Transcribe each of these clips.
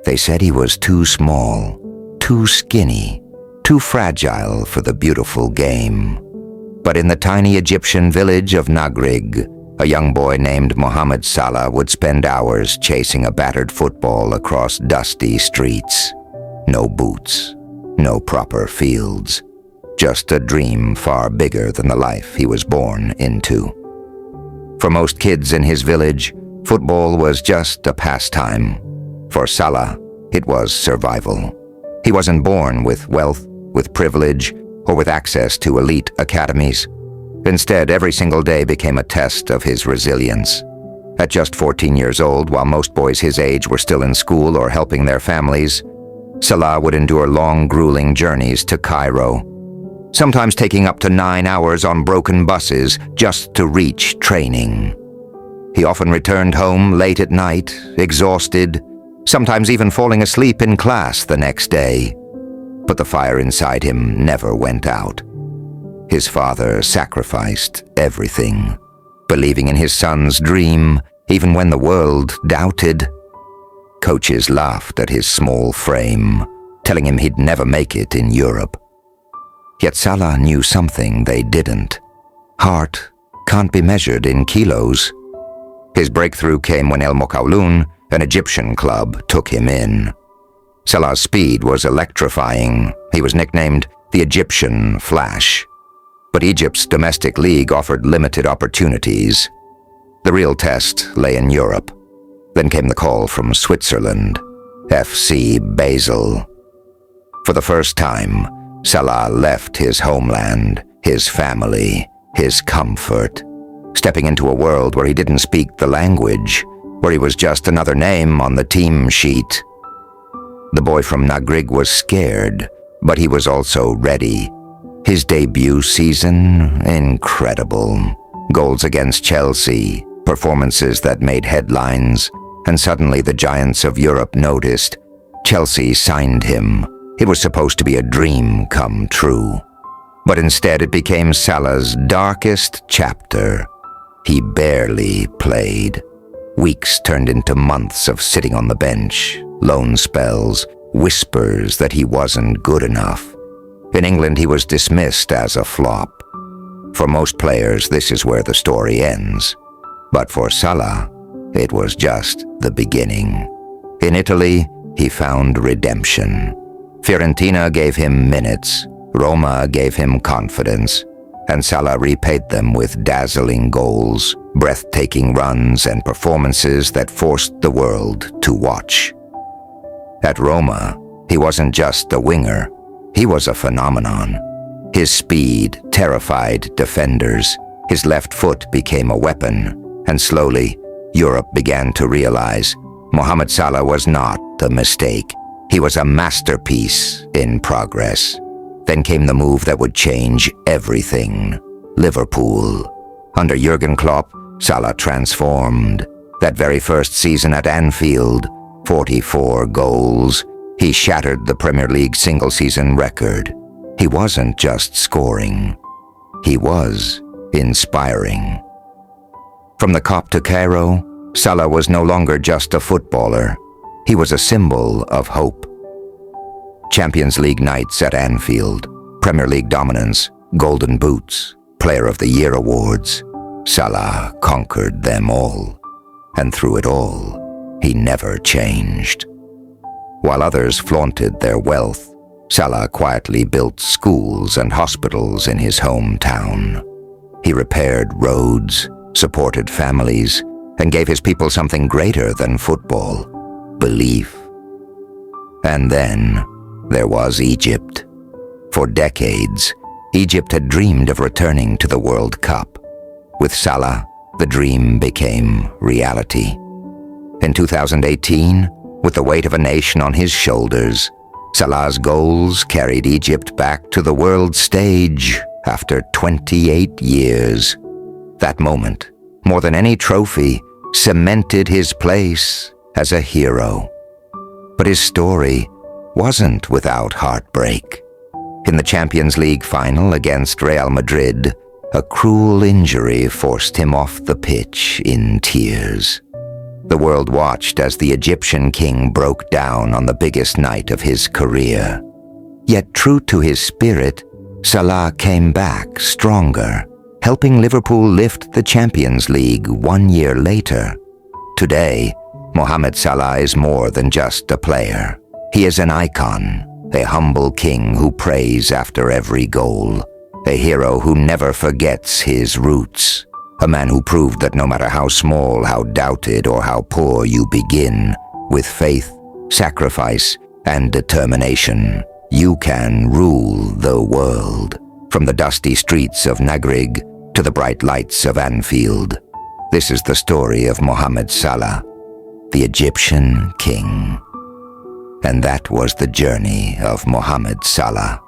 They said he was too small, too skinny, too fragile for the beautiful game. But in the tiny Egyptian village of Nagrig, a young boy named Mohamed Salah would spend hours chasing a battered football across dusty streets. No boots, no proper fields, just a dream far bigger than the life he was born into. For most kids in his village, football was just a pastime. For Salah, it was survival. He wasn't born with wealth, with privilege, or with access to elite academies. Instead, every single day became a test of his resilience. At just 14 years old, while most boys his age were still in school or helping their families, Salah would endure long, grueling journeys to Cairo, sometimes taking up to 9 hours on broken buses just to reach training. He often returned home late at night, exhausted, sometimes even falling asleep in class the next day. But the fire inside him never went out. His father sacrificed everything, believing in his son's dream even when the world doubted. Coaches laughed at his small frame, telling him he'd never make it in Europe. Yet Salah knew something they didn't. Heart can't be measured in kilos. His breakthrough came when El Mokhawloon, an Egyptian club, took him in. Salah's speed was electrifying. He was nicknamed the Egyptian Flash. But Egypt's domestic league offered limited opportunities. The real test lay in Europe. Then came the call from Switzerland, FC Basel. For the first time, Salah left his homeland, his family, his comfort, stepping into a world where he didn't speak the language, where he was just another name on the team sheet. The boy from Nagrig was scared, but he was also ready. His debut season, incredible. Goals against Chelsea, performances that made headlines, and suddenly the giants of Europe noticed. Chelsea signed him. It was supposed to be a dream come true. But instead it became Salah's darkest chapter. He barely played. Weeks turned into months of sitting on the bench, loan spells, whispers that he wasn't good enough. In England, he was dismissed as a flop. For most players, this is where the story ends. But for Salah, it was just the beginning. In Italy, he found redemption. Fiorentina gave him minutes, Roma gave him confidence, and Salah repaid them with dazzling goals, breathtaking runs, and performances that forced the world to watch. At Roma, he wasn't just a winger, he was a phenomenon. His speed terrified defenders, his left foot became a weapon, and slowly, Europe began to realize Mohamed Salah was not a mistake. He was a masterpiece in progress. Then came the move that would change everything. Liverpool. Under Jurgen Klopp, Salah transformed. That very first season at Anfield, 44 goals. He shattered the Premier League single-season record. He wasn't just scoring. He was inspiring. From the Cop to Cairo, Salah was no longer just a footballer. He was a symbol of hope. Champions League nights at Anfield, Premier League dominance, Golden Boots, Player of the Year awards. Salah conquered them all. And through it all, he never changed. While others flaunted their wealth, Salah quietly built schools and hospitals in his hometown. He repaired roads, supported families, and gave his people something greater than football: belief. And then there was Egypt. For decades, Egypt had dreamed of returning to the World Cup. With Salah, the dream became reality. In 2018, with the weight of a nation on his shoulders, Salah's goals carried Egypt back to the world stage after 28 years. That moment, more than any trophy, cemented his place as a hero. But his story wasn't without heartbreak. In the Champions League final against Real Madrid, a cruel injury forced him off the pitch in tears. The world watched as the Egyptian king broke down on the biggest night of his career. Yet true to his spirit, Salah came back stronger, helping Liverpool lift the Champions League 1 year later. Today, Mohamed Salah is more than just a player. He is an icon, a humble king who prays after every goal, a hero who never forgets his roots, a man who proved that no matter how small, how doubted, or how poor you begin, with faith, sacrifice, and determination, you can rule the world. From the dusty streets of Nagrig to the bright lights of Anfield, this is the story of Mohamed Salah, the Egyptian king. And that was the journey of Mohamed Salah,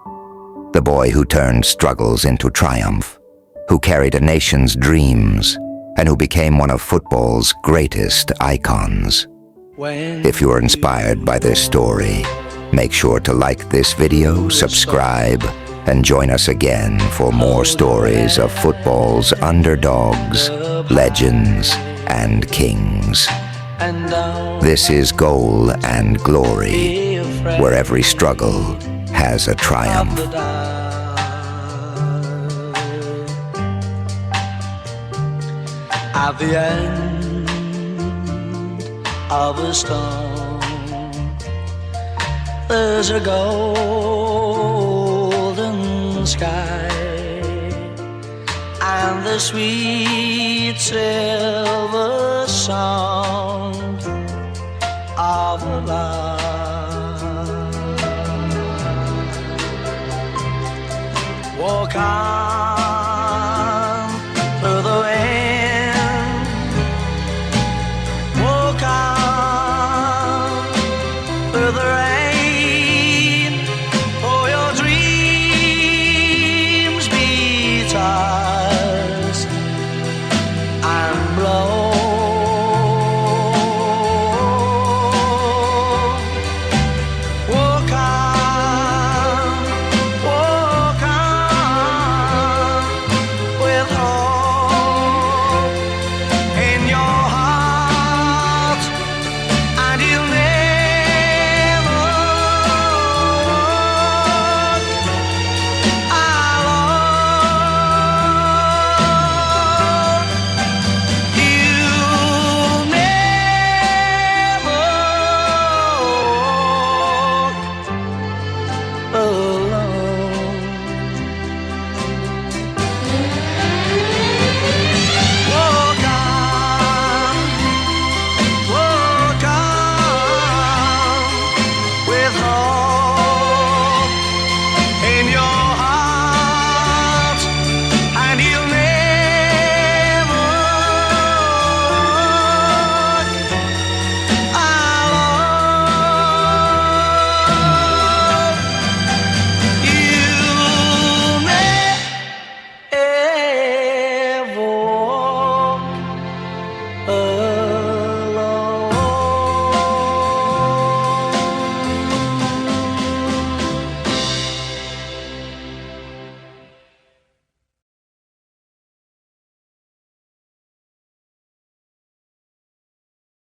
the boy who turned struggles into triumph, who carried a nation's dreams, and who became one of football's greatest icons. If you are inspired by this story, make sure to like this video, subscribe, and join us again for more stories of football's underdogs, legends, and kings. This is Goal and Glory, where every struggle has a triumph. At the end of a storm, there's a golden sky and the sweet silver